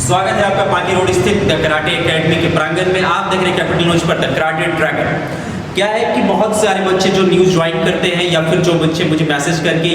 स्वागत है आपका पानी रोड स्थित द कराटे एकेडमी के प्रांगण में। आप देख रहे हैं कैपिटल न्यूज पर द कराटे ड्रैगन। क्या है कि बहुत सारे बच्चे जो न्यूज़ ज्वाइन करते हैं या फिर जो बच्चे मुझे मैसेज करके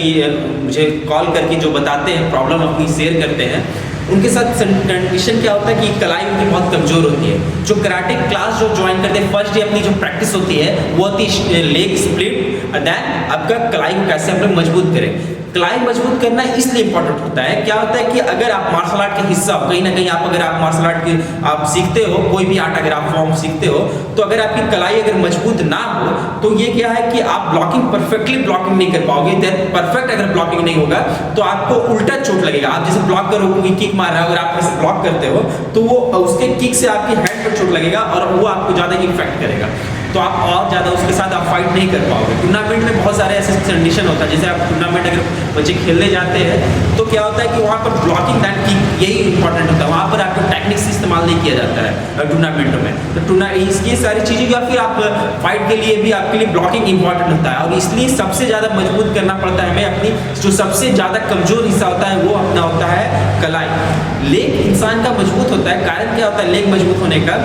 मुझे कॉल करके जो बताते हैं, प्रॉब्लम अपनी शेयर करते हैं, उनके साथ कंडीशन क्या होता है कि कलाई उनकी बहुत कमज़ोर होती है। जो कराटे क्लास जो ज्वाइन करते हैं, फर्स्ट डे अपनी जो प्रैक्टिस होती है वो होती है लेग स्प्लिट, देन आपका कलाई को कैसे हम लोग मजबूत करें। कलाई मजबूत करना इसलिए इंपॉर्टेंट होता है, क्या होता है कि अगर आप मार्शल आर्ट के हिस्सा हो, कहीं ना कहीं अगर आप मार्शल आर्ट के आप सीखते हो, कोई भी आर्ट अगर आप फॉर्म सीखते हो, तो अगर आपकी कलाई अगर मजबूत ना हो तो ये क्या है कि आप ब्लॉकिंग परफेक्टली ब्लॉकिंग नहीं कर पाओगे। परफेक्ट अगर ब्लॉकिंग नहीं होगा तो आपको उल्टा चोट लगेगा। आप जैसे ब्लॉक करोगे, किक मार रहा है, अगर आप ऐसे ब्लॉक करते हो तो वो उसके किक से आपकी हेड पर चोट लगेगा और वो आपको ज़्यादा इफेक्ट करेगा, तो आप और ज़्यादा उसके साथ आप फाइट नहीं कर पाओगे। टूर्नामेंट में बहुत सारे ऐसे कंडीशन होता है, जैसे आप टूर्नामेंट अगर बच्चे खेलने जाते हैं तो क्या होता है कि वहाँ पर ब्लॉकिंग दैट किक यही इंपॉर्टेंट होता है। वहाँ पर आपको टेक्निक्स इस्तेमाल नहीं किया जाता है टूर्नामेंटों में। तो इसकी सारी चीज़ें या फिर आप फाइट के लिए भी आपके लिए ब्लॉकिंग इंपॉर्टेंट होता है, और इसलिए सबसे ज़्यादा मजबूत करना पड़ता है हमें अपनी जो सबसे ज़्यादा कमज़ोर हिस्सा होता है वो अपना होता है कलाई। लेग इंसान का मजबूत होता है। कारण क्या होता है लेग मजबूत होने का,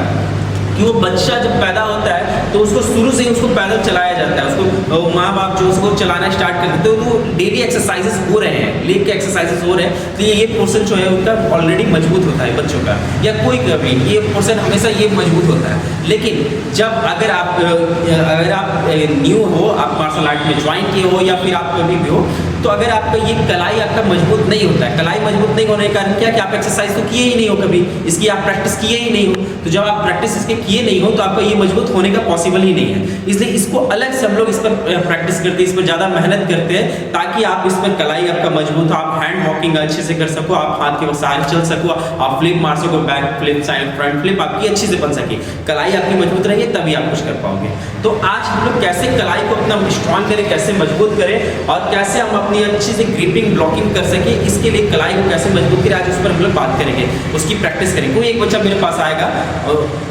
कि वो बच्चा जब पैदा होता है तो उसको शुरू से ही उसको पैदल चलाया जाता है। उसको माँ बाप जो उसको चलाना स्टार्ट कर देते हैं, तो डेली एक्सरसाइजेस हो रहे हैं, लेग के एक्सरसाइजेस हो रहे हैं, तो ये पोर्शन जो है उनका ऑलरेडी मजबूत होता है बच्चों का, या कोई का भी ये पोर्शन हमेशा ये मजबूत होता है। लेकिन जब अगर आप न्यू हो, आप मार्शल आर्ट में ज्वाइन किए हो या फिर आप कभी भी हो, तो अगर आपका ये कलाई आपका मजबूत नहीं होता है, कलाई मजबूत नहीं होने के कारण क्या कि आप एक्सरसाइज तो किए ही नहीं हो, कभी इसकी आप प्रैक्टिस किए ही नहीं हो, तो जब आप प्रैक्टिस इसके किए नहीं हो तो आपका ये मजबूत होने का पॉसिबल ही नहीं है। इसलिए इसको अलग से हम लोग इस पर प्रैक्टिस करते हैं, इस पर ज़्यादा मेहनत करते हैं, ताकि आप इस पर कलाई आपका मजबूत हो, आप हैंड वॉकिंग अच्छे से कर सको, आप हाथ के साथ चल सको, आप फ्लिप मार सको, back flip, side front flip आपकी अच्छे से बन सके, कलाई आपकी मजबूत रहिए तभी आप कुछ कर पाओगे। तो आज हम लोग कैसे कलाई को अपना स्ट्रॉन्ग करें, कैसे मजबूत करें और कैसे हम अपनी अच्छी से ग्रिपिंग ब्लॉकिंग कर सके, इसके लिए कलाई को कैसे मजबूत करें, आज उस पर हम लोग बात करेंगे, उसकी प्रैक्टिस करेंगे। कोई एक बच्चा मेरे पास आएगा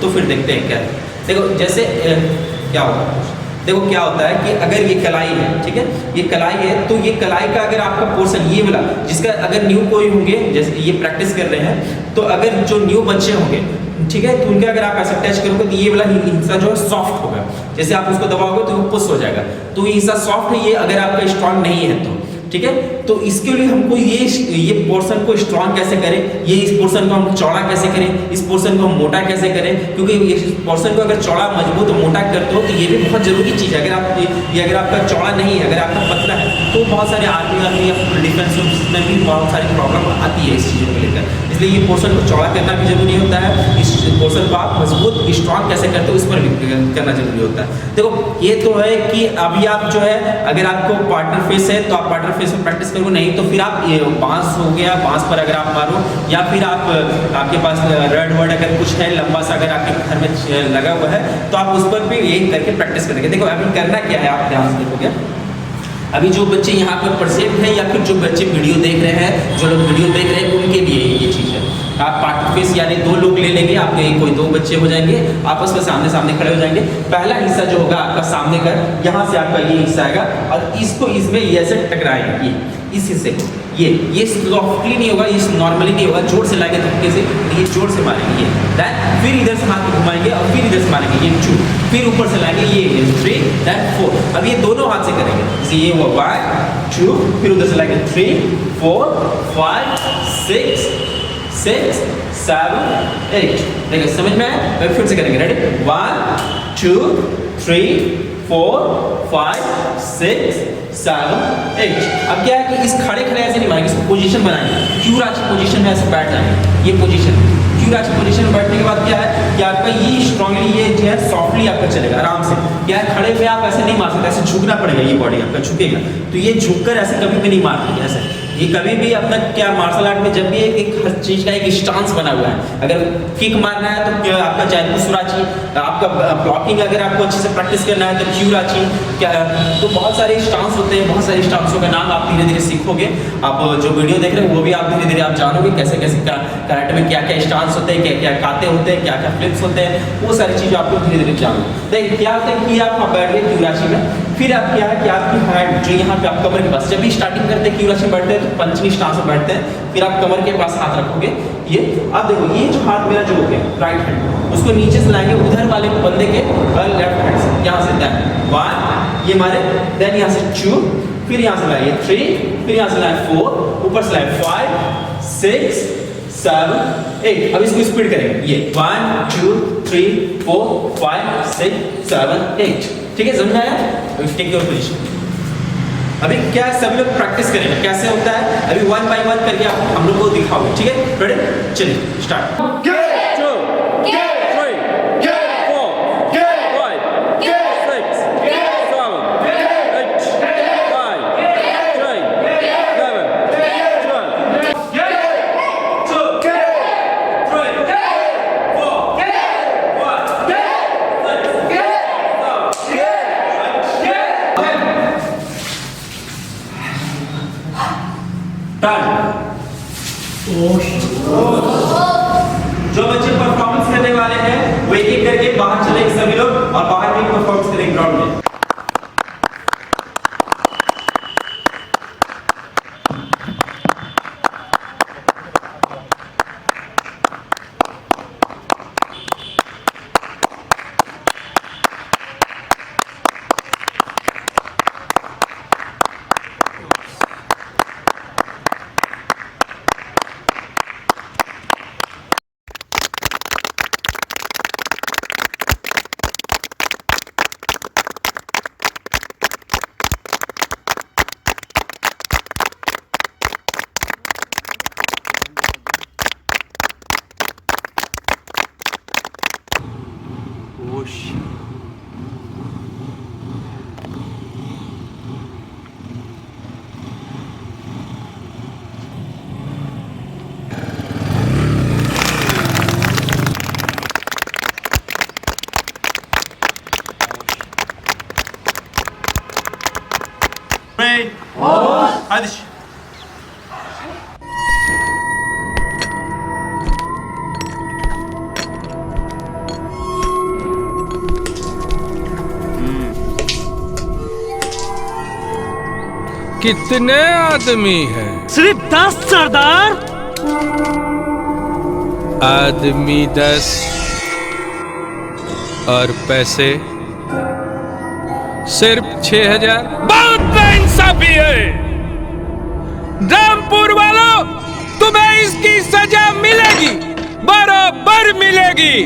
तो फिर देखते हैं क्या। देखो जैसे क्या होगा, देखो क्या होता है कि अगर ये कलाई है, ठीक है, ये कलाई है, तो ये कलाई का अगर आपका पोर्शन ये वाला, जिसका अगर न्यू कोई होंगे, जैसे ये प्रैक्टिस कर रहे हैं, तो अगर जो न्यू बच्चे होंगे, ठीक है, तो उनके अगर आप ऐसा टच करोगे तो ये वाला हिस्सा जो है सॉफ्ट होगा, जैसे आप उसको दबाओगे तो वो पुश हो जाएगा, तो ये हिस्सा सॉफ्ट है, ये अगर आपका स्ट्रॉन्ग नहीं है तो, ठीक है। तो इसके लिए हमको ये पोर्शन को स्ट्रॉन्ग कैसे करें, ये इस पोर्शन को हम चौड़ा कैसे करें, इस पोर्शन को हम मोटा कैसे करें, क्योंकि इस पोर्शन को अगर चौड़ा मजबूत मौटा करते हो तो ये भी बहुत जरूरी चीज़ है। अगर आपका चौड़ा नहीं है, अगर आपका पतला है, तो बहुत सारे आर्मी या डिफेंस में भी बहुत सारी प्रॉब्लम आती है इस चीज़ों को लेकर। इसलिए ये पोर्शन को चौड़ा करना भी जरूरी होता है, इस पोर्शन को आप मजबूत स्ट्रॉन्ग कैसे करते हो इस पर भी करना जरूरी होता है। देखो ये तो है कि अभी आप जो है अगर आपको पार्टनर फेस है तो आप पार्टनर फेस में प्रैक्टिस करो, नहीं तो फिर आप ये बांस हो गया, बांस पर अगर आप मारो, या फिर आपके पास रेड वर्ड अगर कुछ है लंबा सा अगर आपके घर में लगा हुआ है तो आप उस पर भी यही करके प्रैक्टिस करेंगे। देखो अभी करना क्या है, आप ध्यान से देखोगे, अभी जो बच्चे यहाँ पर प्रेजेंट हैं या फिर जो बच्चे वीडियो देख रहे हैं, जो लोग वीडियो देख रहे हैं उनके लिए ये चीज़ है। आप पार्टनर फेस यानी दो लोग ले लेंगे, आपके कोई दो बच्चे हो जाएंगे, आपस में सामने सामने खड़े हो जाएंगे। पहला हिस्सा जो होगा आपका सामने का, यहाँ से आपका ये हिस्सा आएगा और इसको इसमें ऐसे टकराएंगे, इस हिस्से को ये सॉफ्टली नहीं होगा, ये नॉर्मली नहीं होगा, जोर से लाएंगे तरीके से, ये जोर से मारेंगे ये, दैन फिर इधर से हाथ घुमाएंगे और फिर इधर से मारेंगे ये 2, फिर ऊपर से लाएंगे ये 3, दैन 4। अब ये दोनों हाथ से करेंगे, जैसे ये हुआ 1 2, फिर उधर से लाएंगे 3 4 5 6 6 7 8। देखिए समझ में आया, फिर से करेंगे, रेडी 1 2 3 4 5 6 7 8। अब क्या है कि इस खड़े ऐसे नहीं मारेंगे, इसको पोजीशन बनाएंगे, क्यूराची पोजीशन में ऐसे बैठ जाएंगे, ये पोजीशन क्यूराची पोजीशन में बैठने के बाद क्या है कि आपका ये स्ट्रांगली ये जो है सॉफ्टली आपका चलेगा आराम से। क्या है खड़े पे आप ऐसे नहीं मार सकते, ऐसे झुकना पड़ेगा, ये बॉडी आपका झुकेगा, तो ये झुककर ऐसे कभी भी नहीं मारते ऐसे। ये कभी भी अपना क्या मार्शल आर्ट में जब भी एक हर चीज़ का एक स्टांस बना हुआ है, अगर किक मारना है तो आपका चाहे कुसुराची, आपका ब्लॉकिंग अगर आपको अच्छे से प्रैक्टिस करना है तो क्यूराची, क्या तो बहुत सारे स्टांस होते हैं, बहुत सारे स्टांसों का नाम आप धीरे धीरे सीखोगे। आप जो वीडियो देख रहे हैं वो भी आप धीरे धीरे आप जानोगे कैसे कैसे कराटे में क्या क्या स्टांस होते हैं, क्या क्या काते होते हैं, क्या क्या फ्लिप्स होते हैं, वो सारी चीज़ें आपको धीरे धीरे जानोगे। देखिए क्या होता है कि आप बैठ गए क्यूराची में, फिर आप क्या है कि आपकी हैंड जो यहाँ पे आप कमर के पास, जब भी स्टार्टिंग करते हैं क्यूराशन बैठते हैं तो पंचनी स्टांस में बैठते हैं, फिर आप कमर के पास हाथ रखोगे। ये आप देखो, ये जो हाथ मेरा जो हो गया राइट हैंड, उसको नीचे से लाएंगे उधर वाले बंदे के लेफ्ट हैंड से, यहाँ से देन 1 ये मारे, देन यहाँ से 2, फिर यहाँ से लाए 3, फिर यहाँ से लाए 4, ऊपर से लाए 5 6 7 8। अब इसको स्पीड करेंगे, ये 1 2 3 4 5 6 7 8। ठीक है, समझ में आया? Take your position. अभी क्या है, सभी लोग प्रैक्टिस करेंगे कैसे होता है, अभी 1 बाय 1 करके आप हम लोग को दिखाओगे। ठीक है, रेडी? चलिए स्टार्ट। जो बच्चे परफॉर्मेंस करने वाले हैं वो एक एक करके बाहर चलेंगे सभी लोग, और बाहर भी परफॉर्मेंस करेंगे ग्राउंड में। आदिश कितने आदमी हैं? सिर्फ 10 सरदार। आदमी 10 और पैसे सिर्फ 6000। बहुत नाइंसाफी है। रामपुर वालों, तुम्हें इसकी सजा मिलेगी, बराबर मिलेगी।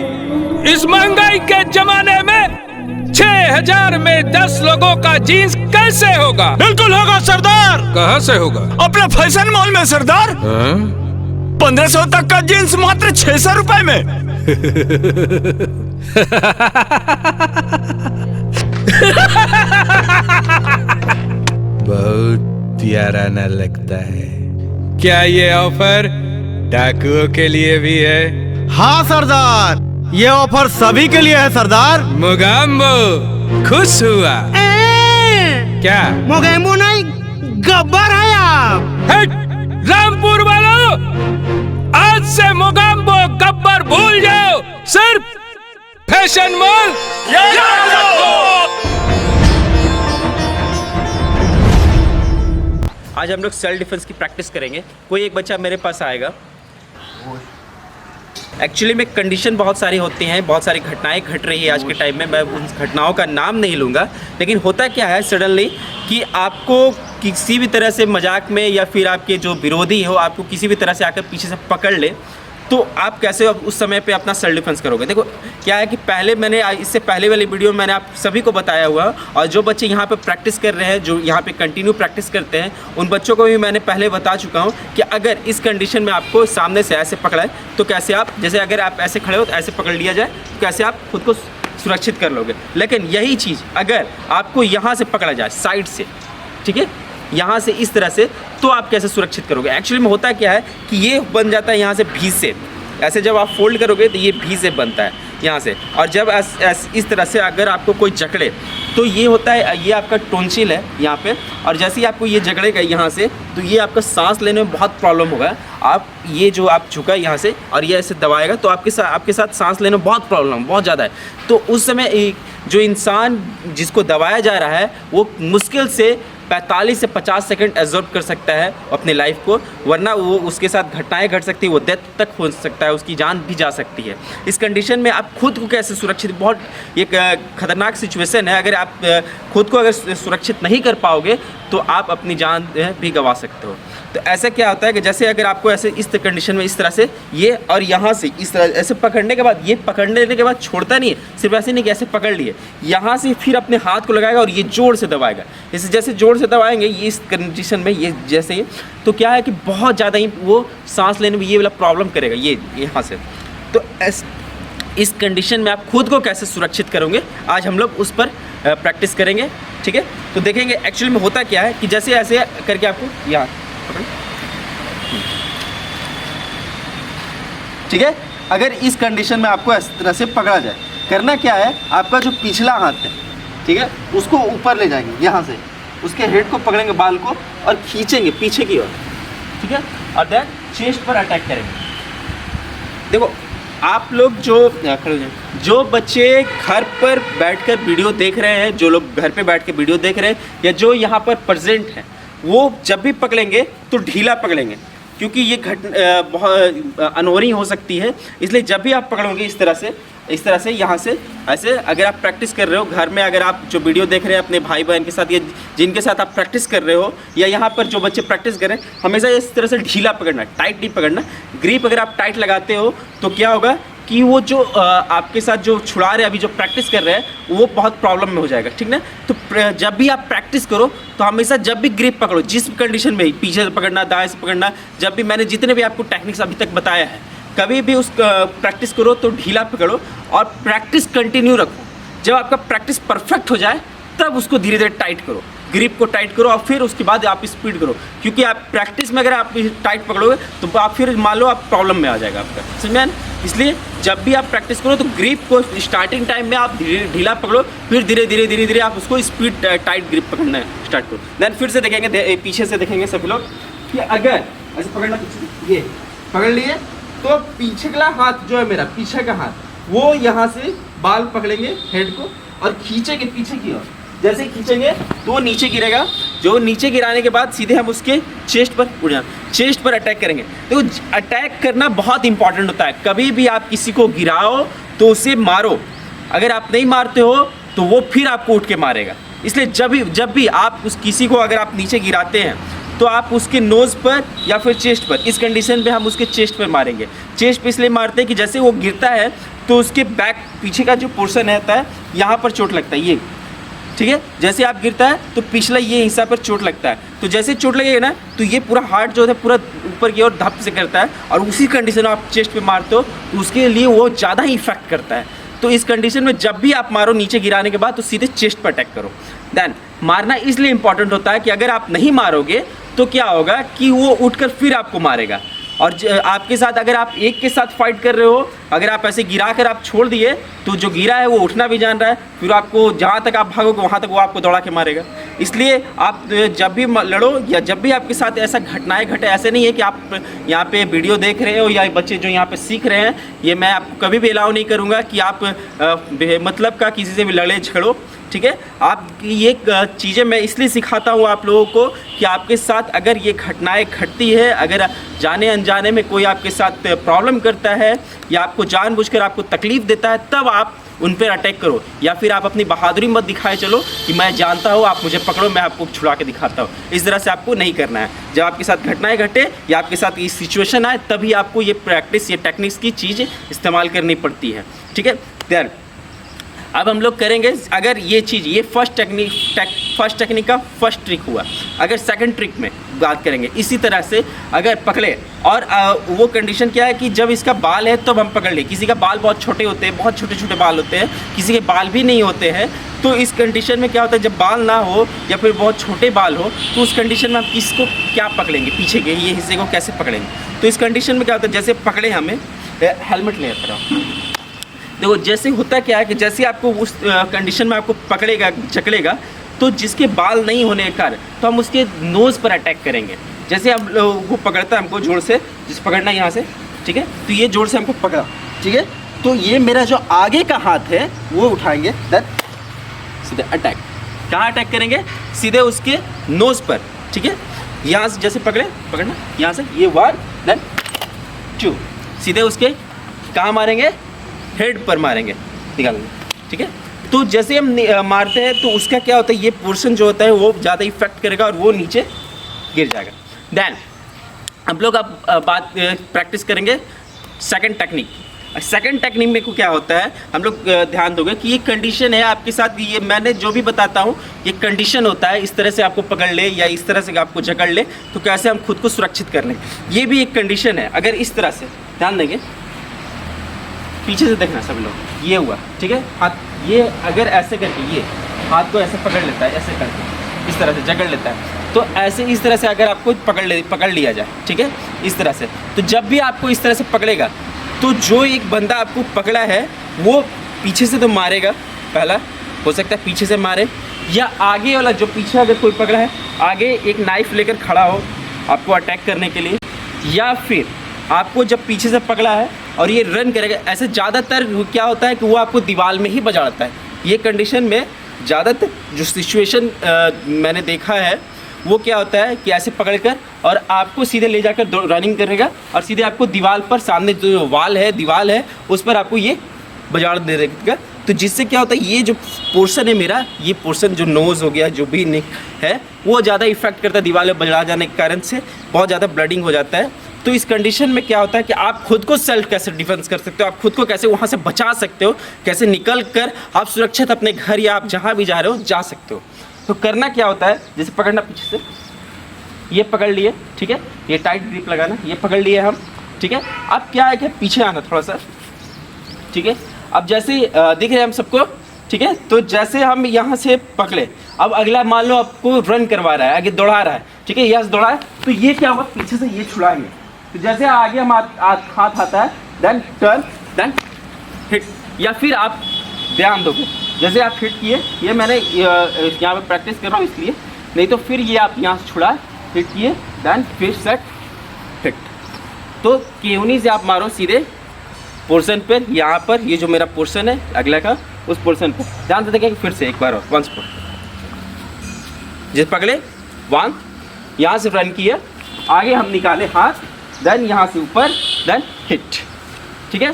इस महंगाई के जमाने में 6000 में 10 लोगों का जीन्स कैसे होगा? बिल्कुल होगा सरदार। कहाँ से होगा? अपने फैशन मॉल में सरदार। 1500 तक का जीन्स मात्र 600 रुपए में। बहुत प्यारा न लगता है क्या ये ऑफर डाकुओं के लिए भी है? हाँ सरदार, ये ऑफर सभी के लिए है सरदार। मुगाम्बो खुश हुआ। क्या मोगेम्बो नहीं, गब्बर है आप। हट! रामपुर वालों, आज से मोगाम्बो गब्बर भूल जाओ, सिर्फ फैशन मॉल। आज हम लोग सेल्फ डिफेंस की प्रैक्टिस करेंगे। कोई एक बच्चा मेरे पास आएगा। एक्चुअली में कंडीशन बहुत सारी होती हैं, बहुत सारी घटनाएं घट रही है आज के टाइम में। मैं उन घटनाओं का नाम नहीं लूँगा, लेकिन होता क्या है सडनली कि आपको किसी भी तरह से मजाक में या फिर आपके जो विरोधी हो आपको किसी भी तरह से आकर पीछे से पकड़ ले, तो आप कैसे उस समय पे अपना सेल्फ डिफेंस करोगे। देखो क्या है कि पहले मैंने इससे पहले वाली वीडियो में मैंने आप सभी को बताया हुआ, और जो बच्चे यहाँ पे प्रैक्टिस कर रहे हैं, जो यहाँ पे कंटिन्यू प्रैक्टिस करते हैं, उन बच्चों को भी मैंने पहले बता चुका हूँ कि अगर इस कंडीशन में आपको सामने से ऐसे पकड़ा है तो कैसे आप, जैसे अगर आप ऐसे खड़े हो तो ऐसे पकड़ लिया जाए तो कैसे आप खुद को सुरक्षित कर लोगे। लेकिन यही चीज़ अगर आपको यहाँ से पकड़ा जाए साइड से, ठीक है, यहाँ से इस तरह से, तो आप कैसे सुरक्षित करोगे। एक्चुअली में होता क्या है कि ये बन जाता है यहाँ से भी से, ऐसे जब आप फोल्ड करोगे तो ये भी से बनता है यहाँ से, और जब इस तरह से अगर आपको कोई जकड़े तो ये होता है, ये आपका टोंसिल है यहाँ पे, और जैसे ही आपको ये जकड़ेगा यहाँ से तो ये आपका सांस लेने में बहुत प्रॉब्लम होगा। आप ये जो आप झुका यहाँ से और ये ऐसे दबाएगा तो आपके साथ सांस लेने में बहुत प्रॉब्लम, बहुत ज़्यादा है। तो उस समय जो इंसान जिसको दबाया जा रहा है वो मुश्किल से 45 से 50 सेकंड एब्जॉर्ब कर सकता है अपने लाइफ को, वरना वो उसके साथ घटनाएं घट सकती है, वो डेथ तक हो सकता है, उसकी जान भी जा सकती है। इस कंडीशन में आप खुद को कैसे सुरक्षित, बहुत एक खतरनाक सिचुएशन है। अगर आप खुद को अगर सुरक्षित नहीं कर पाओगे तो आप अपनी जान भी गंवा सकते हो। तो ऐसा क्या होता है कि जैसे अगर आपको ऐसे इस कंडीशन में इस तरह से ये और यहाँ से इस तरह ऐसे पकड़ने के बाद, ये पकड़ लेने के बाद छोड़ता नहीं है, सिर्फ ऐसे नहीं कि ऐसे पकड़ लिए, यहाँ से फिर अपने हाथ को लगाएगा और ये जोर से दबाएगा। जैसे जोर से दबाएंगे ये इस कंडीशन में, ये जैसे ही, तो क्या है कि बहुत ज़्यादा ही वो सांस लेने में ये वाला प्रॉब्लम करेगा, ये यहाँ से। तो इस कंडीशन में आप खुद को कैसे सुरक्षित करोगे, आज हम लोग उस पर प्रैक्टिस करेंगे, ठीक है। तो देखेंगे एक्चुअली में होता क्या है कि जैसे ऐसे करके आपको यहाँ, ठीक है, अगर इस कंडीशन में आपको इस तरह से पकड़ा जाए, करना क्या है, आपका जो पिछला हाथ है, ठीक है, उसको ऊपर ले जाएंगे यहाँ से, उसके हेड को पकड़ेंगे, बाल को, और खींचेंगे पीछे की ओर, ठीक है, और देन चेस्ट पर अटैक करेंगे। देखो आप लोग जो बच्चे घर पर बैठकर वीडियो देख रहे हैं, जो लोग घर पे बैठ के वीडियो देख रहे हैं, या जो यहाँ पर प्रेजेंट हैं, वो जब भी पकड़ेंगे तो ढीला पकड़ेंगे, क्योंकि ये बहुत अनहोनी हो सकती है। इसलिए जब भी आप पकड़ोगे इस तरह से यहाँ से ऐसे, अगर आप प्रैक्टिस कर रहे हो घर में, अगर आप जो वीडियो देख रहे हैं अपने भाई बहन के साथ या जिनके साथ आप प्रैक्टिस कर रहे हो, या यहाँ पर जो बच्चे प्रैक्टिस कर रहे हैं, हमेशा इस तरह से ढीला पकड़ना, टाइट नहीं पकड़ना। ग्रिप अगर आप टाइट लगाते हो तो क्या होगा कि वो जो आपके साथ जो छुड़ा रहे हैं, अभी जो प्रैक्टिस कर रहे हैं, वो बहुत प्रॉब्लम में हो जाएगा, ठीक ना। तो जब भी आप प्रैक्टिस करो तो हमेशा जब भी ग्रिप पकड़ो, जिस कंडीशन में, पीछे से पकड़ना, दाएं से पकड़ना, जब भी मैंने जितने भी आपको टेक्निक्स अभी तक बताया है, कभी भी उस प्रैक्टिस करो तो ढीला पकड़ो और प्रैक्टिस कंटिन्यू रखो। जब आपका प्रैक्टिस परफेक्ट हो जाए तब उसको धीरे धीरे टाइट करो, ग्रिप को टाइट करो, और फिर उसके बाद आप स्पीड करो, क्योंकि आप प्रैक्टिस में अगर आप टाइट पकड़ोगे तो आप फिर मान लो आप प्रॉब्लम में आ जाएगा आपका, समझे ना। इसलिए जब भी आप प्रैक्टिस करो तो ग्रिप को स्टार्टिंग टाइम में आप ढीला पकड़ो, फिर धीरे धीरे आप उसको स्पीड टाइट ग्रिप पकड़ना स्टार्ट करो। देन फिर से देखेंगे, पीछे से देखेंगे सभी लोग कि अगर ऐसे पकड़ना, पीछे ये पकड़ लिए तो पीछे का हाथ जो है मेरा, पीछे का हाथ, वो यहाँ से बाल पकड़ेंगे हेड को और खींचेंगे पीछे की ओर। जैसे खींचेंगे तो वो नीचे गिरेगा, जो नीचे गिराने के बाद सीधे हम उसके चेस्ट पर उड़ जाएंगे, चेस्ट पर अटैक करेंगे। तो अटैक करना बहुत इंपॉर्टेंट होता है। कभी भी आप किसी को गिराओ तो उसे मारो, अगर आप नहीं मारते हो तो वो फिर आपको उठ के मारेगा। इसलिए जब भी आप उस किसी को अगर आप नीचे गिराते हैं तो आप उसके नोज़ पर या फिर चेस्ट पर, इस कंडीशन पे हम उसके चेस्ट पर मारेंगे। चेस्ट पे इसलिए मारते हैं कि जैसे वो गिरता है तो उसके बैक पीछे का जो पोर्शन रहता है यहाँ पर चोट लगता है, ये ठीक है। जैसे आप गिरता है तो पिछला ये हिस्सा पर चोट लगता है, तो जैसे चोट लगेगा ना तो ये पूरा हार्ट जो है पूरा ऊपर की ओर धप से करता है, और उसी कंडीशन में आप चेस्ट पे मारते हो तो उसके लिए वो ज़्यादा ही इफेक्ट करता है। तो इस कंडीशन में जब भी आप मारो नीचे गिराने के बाद तो सीधे चेस्ट पर अटैक करो। देन मारना इसलिए इंपॉर्टेंट होता है कि अगर आप नहीं मारोगे तो क्या होगा कि वो उठकर फिर आपको मारेगा, और आपके साथ अगर आप एक के साथ फाइट कर रहे हो, अगर आप ऐसे गिरा कर आप छोड़ दिए तो जो गिरा है वो उठना भी जान रहा है, फिर आपको जहाँ तक आप भागोगे वहाँ तक वो आपको दौड़ा के मारेगा। इसलिए आप जब भी लड़ो या जब भी आपके साथ ऐसा घटनाएं घटे, ऐसे नहीं है कि आप यहाँ पे वीडियो देख रहे हो या बच्चे जो यहाँ पे सीख रहे हैं, ये मैं आपको कभी भी अलाउ नहीं करूँगा कि आप मतलब का किसी से भी लड़े झगड़ो, ठीक है। आप ये चीज़ें मैं इसलिए सिखाता हूँ आप लोगों को कि आपके साथ अगर ये घटनाएं घटती है, अगर जाने अनजाने में कोई आपके साथ प्रॉब्लम करता है या आपको जानबूझकर आपको तकलीफ़ देता है, तब आप उन पर अटैक करो, या फिर आप अपनी बहादुरी मत दिखाए चलो कि मैं जानता हूँ, आप मुझे पकड़ो, मैं आपको छुड़ा के दिखाता हूँ। इस तरह से आपको नहीं करना है। जब आपके साथ घटनाएं घटे या आपके साथ ये सिचुएशन आए तभी आपको ये प्रैक्टिस, ये टेक्निक्स की चीज़ इस्तेमाल करनी पड़ती है, ठीक है। देन अब हम लोग करेंगे, अगर ये चीज़, ये फर्स्ट टेक्निक का फर्स्ट ट्रिक हुआ। अगर सेकंड ट्रिक में बात करेंगे, इसी तरह से अगर पकड़े और वो कंडीशन क्या है कि जब इसका बाल है तब हम पकड़ ले। किसी का बाल बहुत छोटे होते हैं, बहुत छोटे छोटे बाल होते हैं, किसी के बाल भी नहीं होते हैं, तो इस कंडीशन में क्या होता है, जब बाल ना हो या फिर बहुत छोटे बाल हो तो उस कंडीशन में हम किसको क्या पकड़ेंगे, पीछे के ये हिस्से को कैसे पकड़ेंगे। तो इस कंडीशन में क्या होता है, जैसे पकड़े हमें हेलमेट ले आता रहो। देखो जैसे होता क्या है कि जैसे आपको उस कंडीशन में आपको पकड़ेगा जकड़ेगा, तो जिसके बाल नहीं होने के कारण तो हम उसके नोज़ पर अटैक करेंगे। जैसे हम लोगों को पकड़ता है हमको जोर से, जिस पकड़ना यहाँ से, ठीक है, तो ये जोर से हमको पकड़ा, ठीक है, तो ये मेरा जो आगे का हाथ है वो उठाएंगे, देन सीधे अटैक। कहाँ अटैक करेंगे? सीधे उसके नोज़ पर, ठीक है, यहाँ से जैसे पकड़ना यहाँ से, ये 1 देन 2, सीधे उसके कहाँ मारेंगे? हेड पर मारेंगे, निकालेंगे, ठीक है। तो जैसे हम मारते हैं तो उसका क्या होता है, ये पोर्शन जो होता है वो ज़्यादा इफेक्ट करेगा और वो नीचे गिर जाएगा। देन हम लोग अब बात प्रैक्टिस करेंगे सेकंड टेक्निक। सेकंड टेक्निक में को क्या होता है, हम लोग ध्यान दोगे कि ये कंडीशन है आपके साथ, ये मैंने जो भी बताता हूँ ये कंडीशन होता है, इस तरह से आपको पकड़ ले या इस तरह से आपको जकड़ ले तो कैसे हम खुद को सुरक्षित कर लें, ये भी एक कंडीशन है। अगर इस तरह से ध्यान देंगे, पीछे से देखना सब लोग, ये हुआ, ठीक है, हाथ ये अगर ऐसे करके ये हाथ को ऐसे पकड़ लेता है, ऐसे करके इस तरह से जकड़ लेता है, तो ऐसे इस तरह से अगर आपको पकड़ लिया जाए, ठीक है, इस तरह से, तो जब भी आपको इस तरह से पकड़ेगा तो जो एक बंदा आपको पकड़ा है वो पीछे से तो मारेगा, पहला हो सकता है पीछे से मारे, या आगे वाला जो पीछे अगर कोई पकड़ा है आगे एक नाइफ लेकर खड़ा हो आपको अटैक करने के लिए, या फिर आपको जब पीछे से पकड़ा है और ये रन करेगा, ऐसे ज़्यादातर क्या होता है कि वो आपको दीवार में ही बजाता है। ये कंडीशन में ज़्यादातर जो सिचुएशन मैंने देखा है वो क्या होता है कि ऐसे पकड़कर और आपको सीधे ले जाकर रनिंग करेगा और सीधे आपको दीवार पर, सामने जो दीवार है उस पर आपको ये बजाड़ दे देगा। तो जिससे क्या होता है, ये जो पोर्शन है मेरा, ये पोर्शन जो नोज़ हो गया जो भी है वो ज़्यादा इफेक्ट करता है, दीवार में बजा जाने के कारण से बहुत ज़्यादा ब्लडिंग हो जाता है। तो इस कंडीशन में क्या होता है कि आप खुद को सेल्फ कैसे डिफेंस कर सकते हो, आप खुद को कैसे वहाँ से बचा सकते हो, कैसे निकल कर आप सुरक्षित अपने घर या आप जहाँ भी जा रहे हो जा सकते हो। तो करना क्या होता है, जैसे पकड़ना पीछे से, ये पकड़ लिए, ठीक है, ये टाइट ग्रिप लगाना, ये पकड़ लिए हम, ठीक है। अब क्या है कि पीछे आना थोड़ा सा, ठीक है। अब जैसे दिख रहे हैं हम सबको, ठीक है, तो जैसे हम यहाँ से पकड़े, अब अगला मान लो आपको रन करवा रहा है, आगे दौड़ा रहा है, ठीक है, यस दौड़ा है, तो ये क्या होगा, पीछे से ये छुड़ाएंगे, तो जैसे आगे हम हाथ आता है, देन टर्न, देन हिट, या फिर आप ध्यान दोगे जैसे आप हिट किए, ये मैंने यहाँ पे प्रैक्टिस कर रहा हूँ इसलिए, नहीं तो फिर ये आप यहाँ से छुड़ा हिट किए, देन फिर सेट हिट, तो केवनी से आप मारो सीधे पोर्शन पर, यहाँ पर ये जो मेरा पोर्शन है अगला का उस पोर्शन पर ध्यान से देखें। फिर से एक बार और वंस पर जिस पकड़े वन, यहाँ से रन किए, आगे हम निकाले हाथ, देन यहाँ से ऊपर, देन हिट, ठीक है।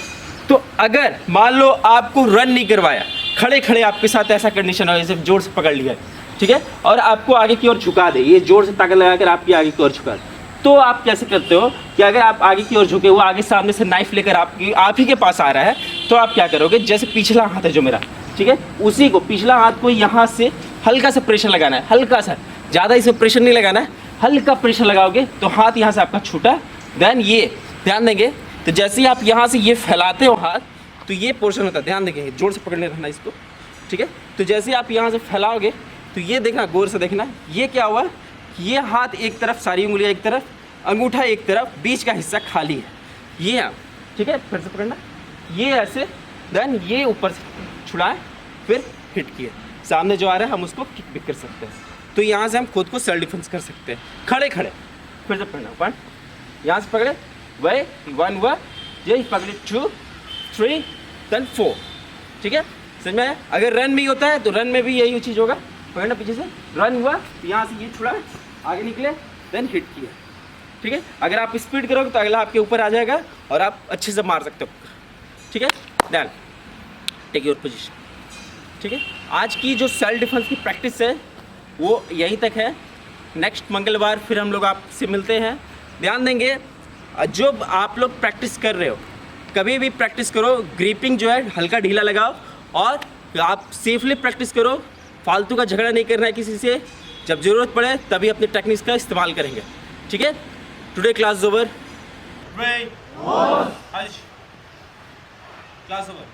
तो अगर मान लो आपको रन नहीं करवाया, खड़े खड़े आपके साथ ऐसा कंडीशन हो जैसे जोर से पकड़ लिया, ठीक है, और आपको आगे की ओर झुका दे, ये जोर से ताकत लगाकर आपकी आगे की ओर झुका दे, तो आप कैसे करते हो कि अगर आप आगे की ओर झुके, वो आगे सामने से नाइफ लेकर आप ही के पास आ रहा है, तो आप क्या करोगे, जैसे पिछला हाथ है जो मेरा, ठीक है, उसी को पिछला हाथ को यहाँ से हल्का सा प्रेशर लगाना है, हल्का सा, ज़्यादा इसमें प्रेशर नहीं लगाना है, हल्का प्रेशर लगाओगे तो हाथ यहाँ से आपका छूटा, देन ये ध्यान देंगे, तो जैसे ही आप यहाँ से ये फैलाते हो हाथ, तो ये पोर्शन होता है, ध्यान देंगे, जोर से पकड़ने रहना इसको, ठीक है। तो जैसे आप यहाँ से फैलाओगे तो ये देखना, गौर से देखना, ये क्या हुआ, ये हाथ एक तरफ, सारी उंगलियाँ एक तरफ, अंगूठा एक तरफ, बीच का हिस्सा खाली है, ये यहाँ, ठीक है, फिर से पकड़ना, ये ऐसे, देन ये ऊपर से छुड़ाएं, फिर हिट किए, सामने जो आ रहा है हम उसको किक भी कर सकते हैं। तो यहाँ से हम खुद को सेल्फ डिफेंस कर सकते हैं, खड़े खड़े, फिर से पकड़ना, वन, यहाँ से पकड़े, वही वन हुआ, ये पकड़े 2 3 देन 4, ठीक है, समझ में आया। अगर रन भी होता है तो रन में भी यही चीज़ होगा, पकड़ना पीछे से, रन हुआ, यहाँ से ये छुड़ा, आगे निकले, देन हिट किया, ठीक है। अगर आप स्पीड करोगे तो अगला आपके ऊपर आ जाएगा और आप अच्छे से मार सकते हो, ठीक है। डन, टेक योर पोजीशन, ठीक है। आज की जो सेल्फ डिफेंस की प्रैक्टिस है वो यहीं तक है, नेक्स्ट मंगलवार फिर हम लोग आपसे मिलते हैं। ध्यान देंगे, जो आप लोग प्रैक्टिस कर रहे हो, कभी भी प्रैक्टिस करो, ग्रिपिंग जो है हल्का ढीला लगाओ और आप सेफली प्रैक्टिस करो, फालतू का झगड़ा नहीं करना है किसी से, जब ज़रूरत पड़े तभी अपने टेक्निक्स का इस्तेमाल करेंगे, ठीक है। Today class over, class over.